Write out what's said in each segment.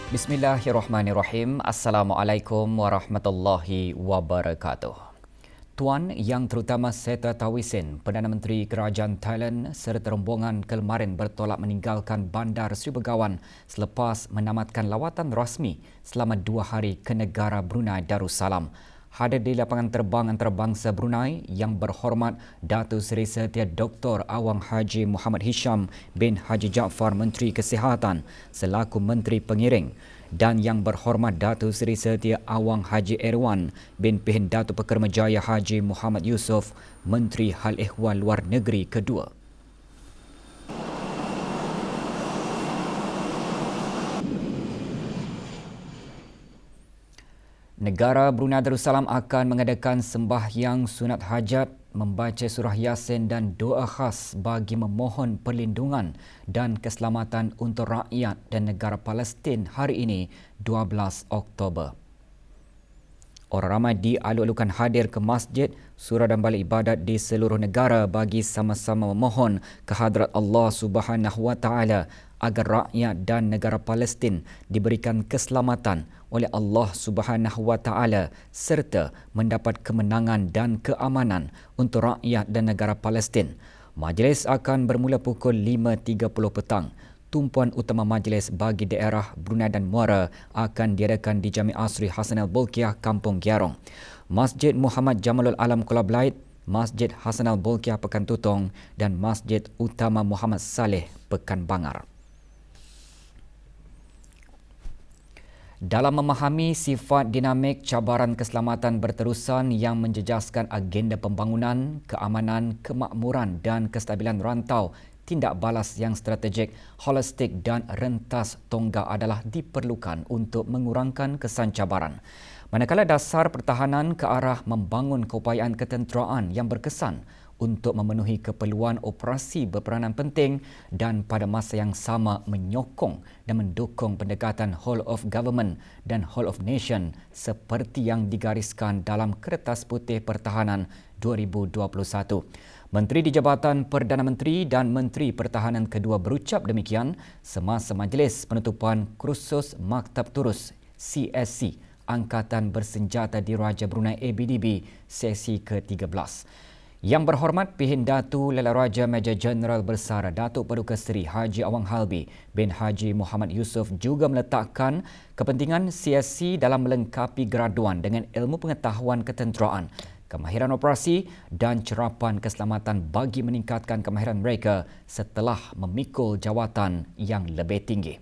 Bismillahirrahmanirrahim. Assalamualaikum warahmatullahi wabarakatuh. Tuan Yang Terutama Seta Tawisin, Perdana Menteri Kerajaan Thailand serta rombongan kemarin bertolak meninggalkan Bandar Sri Begawan selepas menamatkan lawatan rasmi selama 2 hari ke negara Brunei Darussalam. Hadir di lapangan terbang antarabangsa Brunei Yang Berhormat Datuk Seri Setia Dr. Awang Haji Muhammad Hisham bin Haji Jaafar Menteri Kesihatan selaku Menteri Pengiring dan Yang Berhormat Datuk Seri Setia Awang Haji Erwan bin Pihin Datuk Pekermajaya Haji Muhammad Yusof Menteri Hal Ehwal Luar Negeri kedua. Negara Brunei Darussalam akan mengadakan sembahyang sunat hajat, membaca surah Yasin dan doa khas bagi memohon perlindungan dan keselamatan untuk rakyat dan negara Palestin hari ini 12 Oktober. Orang ramai dialuk-alukan hadir ke masjid, surau dan balik ibadat di seluruh negara bagi sama-sama memohon kehadrat Allah Subhanahu Wa Taala agar rakyat dan negara Palestin diberikan keselamatan oleh Allah Subhanahu Wa Taala serta mendapat kemenangan dan keamanan untuk rakyat dan negara Palestin. Majlis akan bermula pukul 5.30 petang. Tumpuan utama majlis bagi daerah Brunei dan Muara akan diadakan di Jami Asri Hassanal Bolkiah, Kampung Giarong, Masjid Muhammad Jamalul Alam Kuala Belait, Masjid Hassanal Bolkiah Pekan Tutong dan Masjid Utama Muhammad Saleh Pekan Bangar. Dalam memahami sifat dinamik cabaran keselamatan berterusan yang menjejaskan agenda pembangunan, keamanan, kemakmuran dan kestabilan rantau, tindak balas yang strategik, holistik dan rentas tonggak adalah diperlukan untuk mengurangkan kesan cabaran. Manakala dasar pertahanan ke arah membangun keupayaan ketenteraan yang berkesan untuk memenuhi keperluan operasi berperanan penting dan pada masa yang sama menyokong dan mendukung pendekatan whole of government dan whole of nation seperti yang digariskan dalam Kertas Putih Pertahanan 2021. Menteri di Jabatan Perdana Menteri dan Menteri Pertahanan kedua berucap demikian semasa majlis penutupan kursus Maktab Turus CSC Angkatan Bersenjata Diraja Brunei ABDB sesi ke-13. Yang Berhormat Pihin Datu Lela Raja Major Jeneral Bersara Datuk Paduka Seri Haji Awang Halbi bin Haji Muhammad Yusof juga meletakkan kepentingan CSC dalam melengkapi graduan dengan ilmu pengetahuan ketenteraan, kemahiran operasi dan cerapan keselamatan bagi meningkatkan kemahiran mereka setelah memikul jawatan yang lebih tinggi.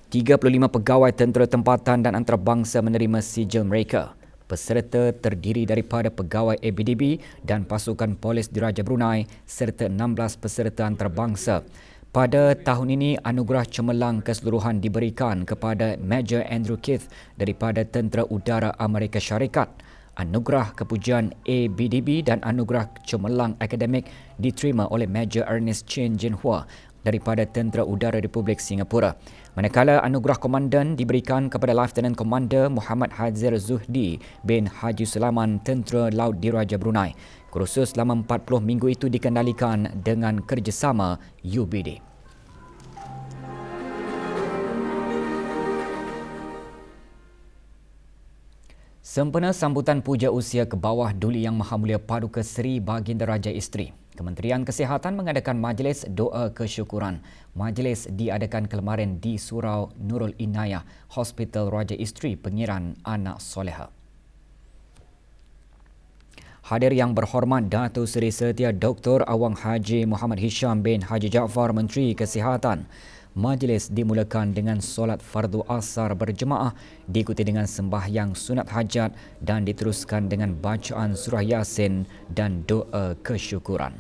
35 pegawai tentera tempatan dan antarabangsa menerima sijil mereka. Peserta terdiri daripada pegawai ABDB dan pasukan polis Diraja Brunei serta 16 peserta antarabangsa. Pada tahun ini, anugerah cemerlang keseluruhan diberikan kepada Major Andrew Keith daripada Tentera Udara Amerika Syarikat. Anugerah kepujian ABDB dan anugerah cemerlang akademik diterima oleh Major Ernest Chin Jin Hua daripada Tentera Udara Republik Singapura. Manakala anugerah komandan diberikan kepada Lieutenant Commander Muhammad Hazir Zuhdi bin Haji Sulaiman Tentera Laut Diraja Brunei. Kursus selama 40 minggu itu dikendalikan dengan kerjasama UBD. Sempena sambutan puja usia ke bawah Duli Yang Maha Mulia Paduka Seri Baginda Raja Isteri, Kementerian Kesihatan mengadakan majlis doa kesyukuran. Majlis diadakan kemarin di Surau Nurul Inayah, Hospital Raja Isteri Pengiran Anak Soleha. Hadir Yang Berhormat Datuk Seri Setia Dr. Awang Haji Muhammad Hisham bin Haji Jaafar Menteri Kesihatan. Majlis dimulakan dengan solat fardu asar berjemaah, diikuti dengan sembahyang sunat hajat dan diteruskan dengan bacaan surah Yasin dan doa kesyukuran.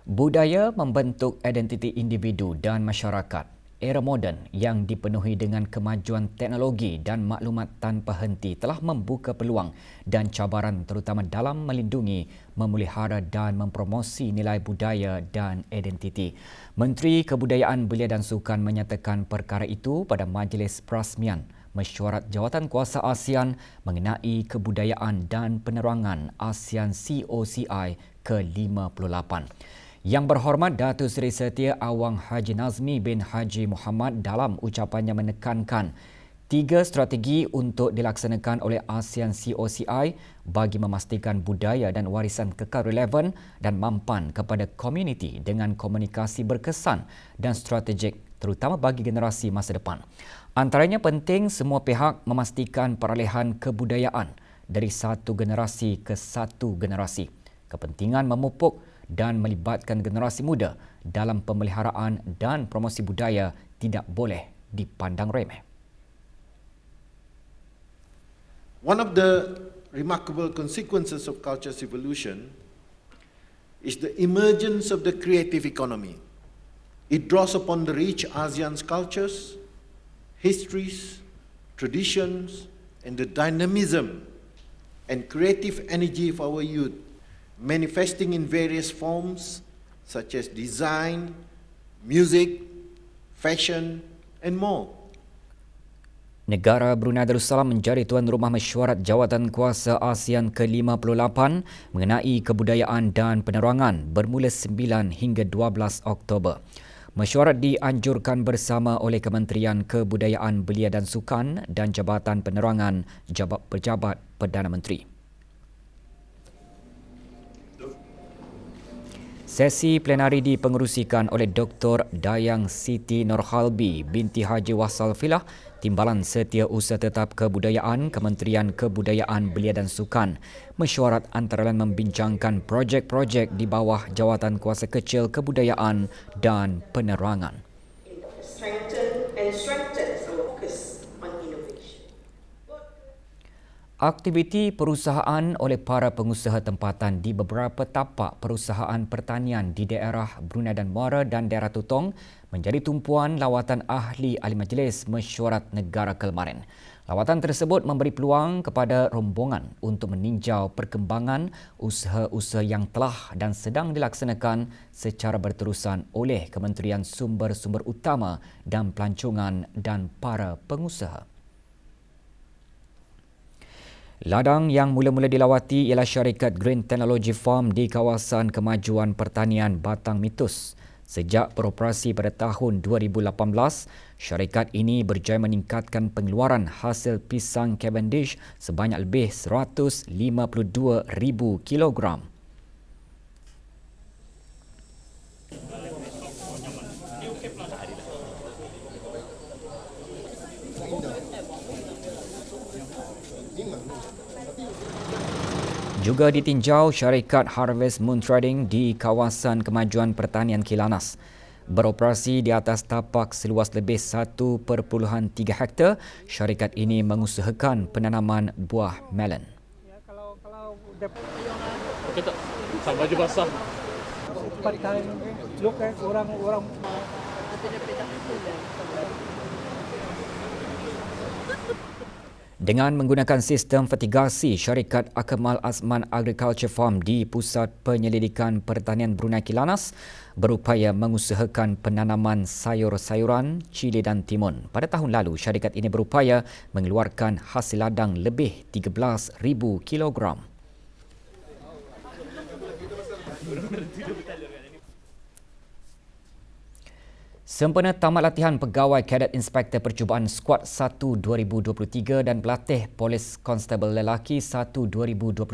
Budaya membentuk identiti individu dan masyarakat. Era moden yang dipenuhi dengan kemajuan teknologi dan maklumat tanpa henti telah membuka peluang dan cabaran terutama dalam melindungi, memelihara dan mempromosi nilai budaya dan identiti. Menteri Kebudayaan Belia dan Sukan menyatakan perkara itu pada majlis perasmian Mesyuarat Jawatankuasa ASEAN mengenai kebudayaan dan penerangan ASEAN COCI ke-58. Yang berhormat Datuk Seri Setia Awang Haji Nazmi bin Haji Muhammad dalam ucapannya menekankan 3 strategi untuk dilaksanakan oleh ASEAN COCI bagi memastikan budaya dan warisan kekal relevan dan mampan kepada komuniti dengan komunikasi berkesan dan strategik terutama bagi generasi masa depan. Antaranya penting semua pihak memastikan peralihan kebudayaan dari satu generasi ke satu generasi. Kepentingan memupuk dan melibatkan generasi muda dalam pemeliharaan dan promosi budaya tidak boleh dipandang remeh. One of the remarkable consequences of culture's evolution is the emergence of the creative economy. It draws upon the rich ASEAN's cultures, histories, traditions, and the dynamism and creative energy of our youth, manifesting in various forms such as design, music, fashion, and more. Negara Brunei Darussalam menjadi tuan rumah mesyuarat Jawatankuasa ASEAN ke-58 mengenai kebudayaan dan penerangan bermula 9 hingga 12 Oktober. Mesyuarat dianjurkan bersama oleh Kementerian Kebudayaan Belia dan Sukan dan Jabatan Penerangan Pejabat Perdana Menteri. Sesi plenari dipengerusikan oleh Dr. Dayang Siti Nurhalbi binti Haji Wasal Filah, Timbalan Setiausaha Tetap Kebudayaan, Kementerian Kebudayaan Belia dan Sukan. Mesyuarat antara lain membincangkan projek-projek di bawah Jawatankuasa Kecil Kebudayaan dan Penerangan. Aktiviti perusahaan oleh para pengusaha tempatan di beberapa tapak perusahaan pertanian di daerah Brunei dan Muara dan daerah Tutong menjadi tumpuan lawatan ahli Majlis Mesyuarat Negara kemarin. Lawatan tersebut memberi peluang kepada rombongan untuk meninjau perkembangan usaha-usaha yang telah dan sedang dilaksanakan secara berterusan oleh Kementerian Sumber-Sumber Utama dan Pelancongan dan para pengusaha. Ladang yang mula-mula dilawati ialah syarikat Green Technology Farm di kawasan kemajuan pertanian Batang Mitus. Sejak beroperasi pada tahun 2018, syarikat ini berjaya meningkatkan pengeluaran hasil pisang Cavendish sebanyak lebih 152,000 kilogram. Juga ditinjau syarikat Harvest Moon Trading di kawasan kemajuan pertanian Kilanas. Beroperasi di atas tapak seluas lebih 1.3 hektar, syarikat ini mengusahakan penanaman buah melon. Ya, kalau okey tak? Sama baju basah. Part time look orang Dengan menggunakan sistem fertigasi, syarikat Akmal Azman Agriculture Farm di Pusat Penyelidikan Pertanian Brunei Kilanas berupaya mengusahakan penanaman sayur-sayuran, cili dan timun. Pada tahun lalu, syarikat ini berupaya mengeluarkan hasil ladang lebih 13,000 kilogram. Sempena tamat latihan pegawai Kadet Inspektor Percubaan Skuad 1 2023 dan pelatih Polis Konstabel Lelaki 1 2022,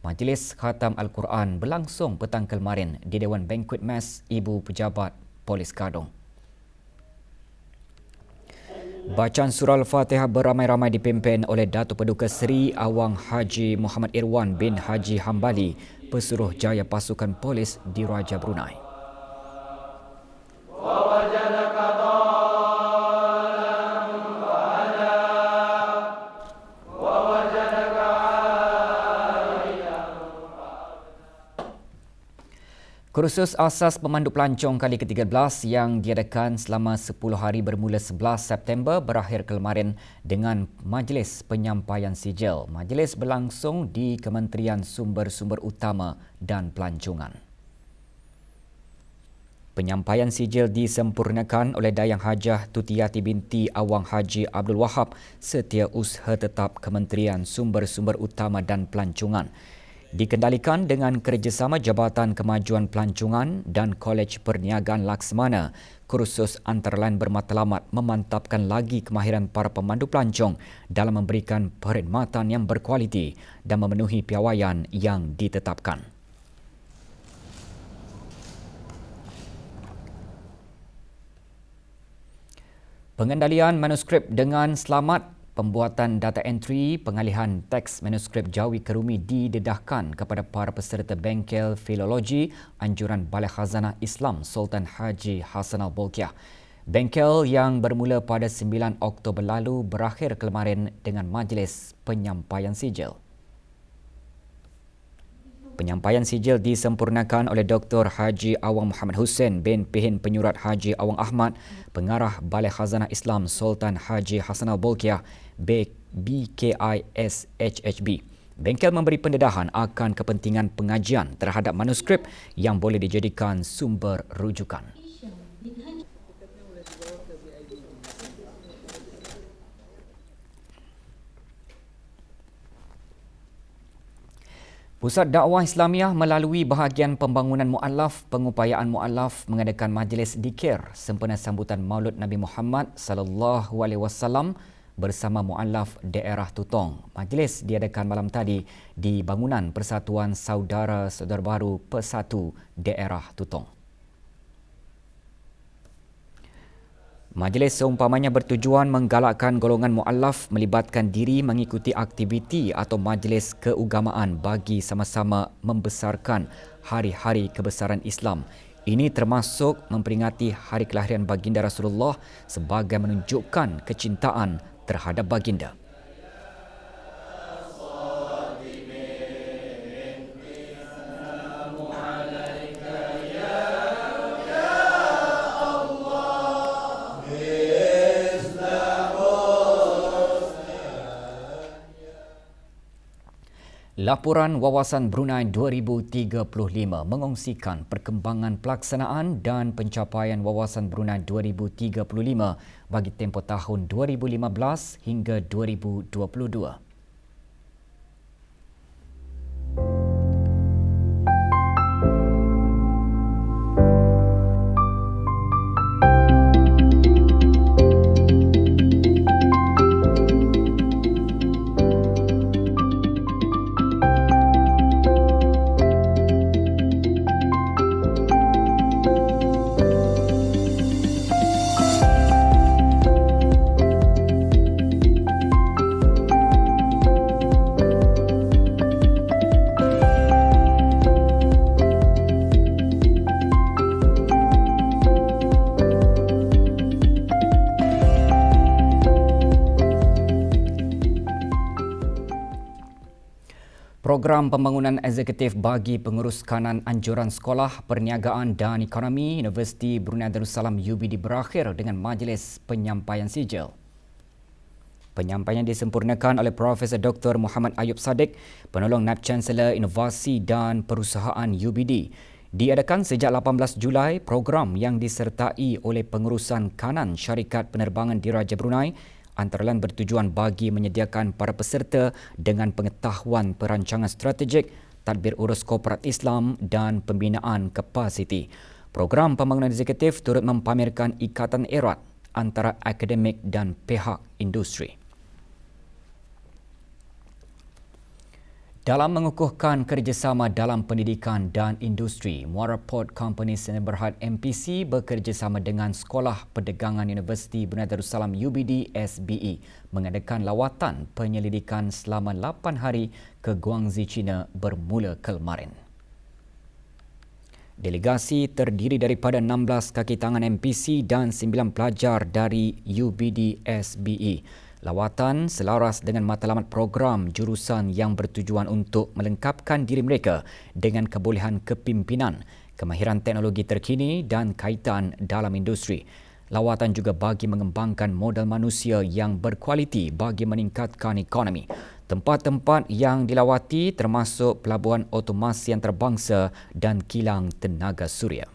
Majlis Khatam Al-Quran berlangsung petang kemarin di Dewan Banquet Mas Ibu Pejabat Polis Kadong. Bacaan surah Al-Fatihah beramai-ramai dipimpin oleh Datuk Paduka Seri Awang Haji Muhammad Irwan bin Haji Hambali, Pesuruhjaya Pasukan Polis di Raja Brunei. Kursus asas pemandu pelancong kali ke-13 yang diadakan selama 10 hari bermula 11 September berakhir kemarin dengan majlis penyampaian sijil. Majlis berlangsung di Kementerian Sumber-Sumber Utama dan Pelancongan. Penyampaian sijil disempurnakan oleh Dayang Hajah Tutiyati binti Awang Haji Abdul Wahab Setia Usaha Tetap Kementerian Sumber-Sumber Utama dan Pelancongan. Dikendalikan dengan kerjasama Jabatan Kemajuan Pelancongan dan Kolej Perniagaan Laksamana. Kursus antara lain bermatlamat memantapkan lagi kemahiran para pemandu pelancong dalam memberikan perkhidmatan yang berkualiti dan memenuhi piawaian yang ditetapkan. Pengendalian manuskrip dengan selamat, pembuatan data entry, pengalihan teks manuskrip Jawi ke Rumi didedahkan kepada para peserta bengkel filologi anjuran Balai Khazanah Islam Sultan Haji Hassanal Bolkiah. Bengkel yang bermula pada 9 Oktober lalu berakhir kemarin dengan majlis penyampaian sijil. Penyampaian sijil disempurnakan oleh Dr. Haji Awang Muhammad Hussein bin Pihin Penyurat Haji Awang Ahmad, Pengarah Balai Khazanah Islam Sultan Haji Hassanal Bolkiah, BKIS HHB. Bengkel memberi pendedahan akan kepentingan pengajian terhadap manuskrip yang boleh dijadikan sumber rujukan. Pusat Dakwah Islamiah melalui bahagian pembangunan mu'allaf, pengupayaan mu'allaf mengadakan majlis dikir sempena sambutan Maulud Nabi Muhammad sallallahu alaihi wasallam bersama mu'allaf daerah Tutong. Majlis diadakan malam tadi di bangunan Persatuan Saudara-Saudara Baru Persatu daerah Tutong. Majlis seumpamanya bertujuan menggalakkan golongan mu'allaf melibatkan diri mengikuti aktiviti atau majlis keugamaan bagi sama-sama membesarkan hari-hari kebesaran Islam. Ini termasuk memperingati hari kelahiran baginda Rasulullah sebagai menunjukkan kecintaan terhadap baginda. Laporan Wawasan Brunei 2035 mengongsikan perkembangan pelaksanaan dan pencapaian Wawasan Brunei 2035 bagi tempoh tahun 2015 hingga 2022. Program Pembangunan Eksekutif bagi Pengurus Kanan Anjuran Sekolah, Perniagaan dan Ekonomi Universiti Brunei Darussalam UBD berakhir dengan majlis penyampaian sijil. Penyampaian disempurnakan oleh Profesor Dr. Muhammad Ayub Saddiq, Penolong Naib Chancellor Inovasi dan Perusahaan UBD. Diadakan sejak 18 Julai, program yang disertai oleh pengurusan kanan syarikat penerbangan Diraja Brunei antara lain bertujuan bagi menyediakan para peserta dengan pengetahuan perancangan strategik, tadbir urus korporat Islam dan pembinaan kapasiti. Program pembangunan eksekutif turut mempamerkan ikatan erat antara akademik dan pihak industri. Dalam mengukuhkan kerjasama dalam pendidikan dan industri, Muara Port Company Sdn Bhd MPC bekerjasama dengan Sekolah Perdagangan Universiti Brunei Darussalam UBD SBE mengadakan lawatan penyelidikan selama 8 hari ke Guangzhou, China bermula kemarin. Delegasi terdiri daripada 16 kaki tangan MPC dan 9 pelajar dari UBD SBE. Lawatan selaras dengan matlamat program jurusan yang bertujuan untuk melengkapkan diri mereka dengan kebolehan kepimpinan, kemahiran teknologi terkini dan kaitan dalam industri. Lawatan juga bagi mengembangkan modal manusia yang berkualiti bagi meningkatkan ekonomi. Tempat-tempat yang dilawati termasuk pelabuhan otomasi antarabangsa dan kilang tenaga suria.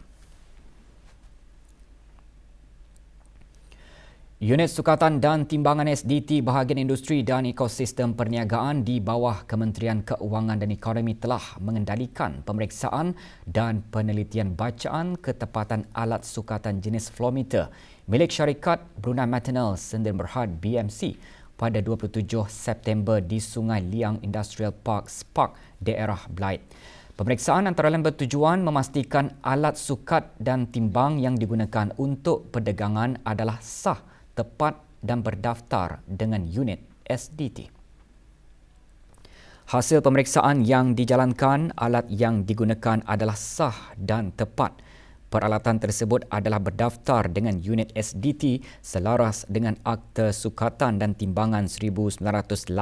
Unit Sukatan dan Timbangan SDT Bahagian Industri dan Ekosistem Perniagaan di bawah Kementerian Keuangan dan Ekonomi telah mengendalikan pemeriksaan dan penelitian bacaan ketepatan alat sukatan jenis flowmeter milik syarikat Brunei Methanol Sdn Bhd BMC pada 27 September di Sungai Liang Industrial Park Spark, daerah Blyth. Pemeriksaan antara lain bertujuan memastikan alat sukat dan timbang yang digunakan untuk perdagangan adalah sah, tepat dan berdaftar dengan unit SDT. Hasil pemeriksaan yang dijalankan, alat yang digunakan adalah sah dan tepat. Peralatan tersebut adalah berdaftar dengan unit SDT selaras dengan Akta Sukatan dan Timbangan 1983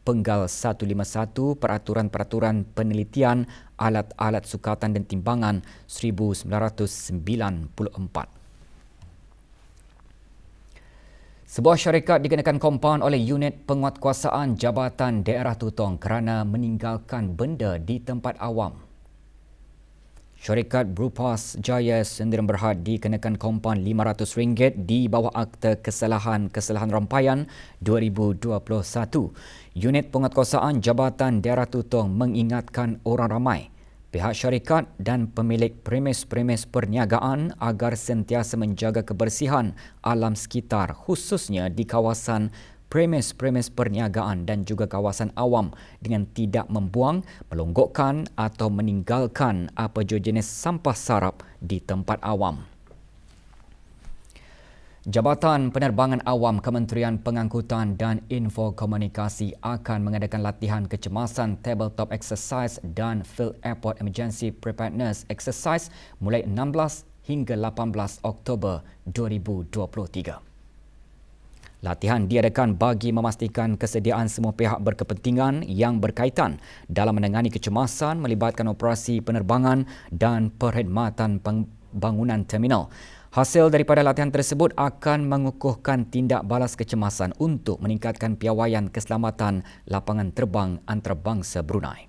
Penggal 151 Peraturan-Peraturan Penelitian Alat-alat Sukatan dan Timbangan 1994. Sebuah syarikat dikenakan kompaun oleh unit penguatkuasaan Jabatan Daerah Tutong kerana meninggalkan benda di tempat awam. Syarikat Brupas Jaya Sdn Bhd dikenakan kompaun RM500 di bawah Akta Kesalahan Rampaian 2021. Unit penguatkuasaan Jabatan Daerah Tutong mengingatkan orang ramai, pihak syarikat dan pemilik premis-premis perniagaan agar sentiasa menjaga kebersihan alam sekitar khususnya di kawasan premis-premis perniagaan dan juga kawasan awam dengan tidak membuang, melonggokkan atau meninggalkan apa jua jenis sampah sarap di tempat awam. Jabatan Penerbangan Awam Kementerian Pengangkutan dan Infokomunikasi akan mengadakan latihan kecemasan tabletop exercise dan Field Airport Emergency Preparedness Exercise mulai 16 hingga 18 Oktober 2023. Latihan diadakan bagi memastikan kesediaan semua pihak berkepentingan yang berkaitan dalam menangani kecemasan melibatkan operasi penerbangan dan perkhidmatan pembangunan terminal. Hasil daripada latihan tersebut akan mengukuhkan tindak balas kecemasan untuk meningkatkan piawaian keselamatan lapangan terbang antarabangsa Brunei.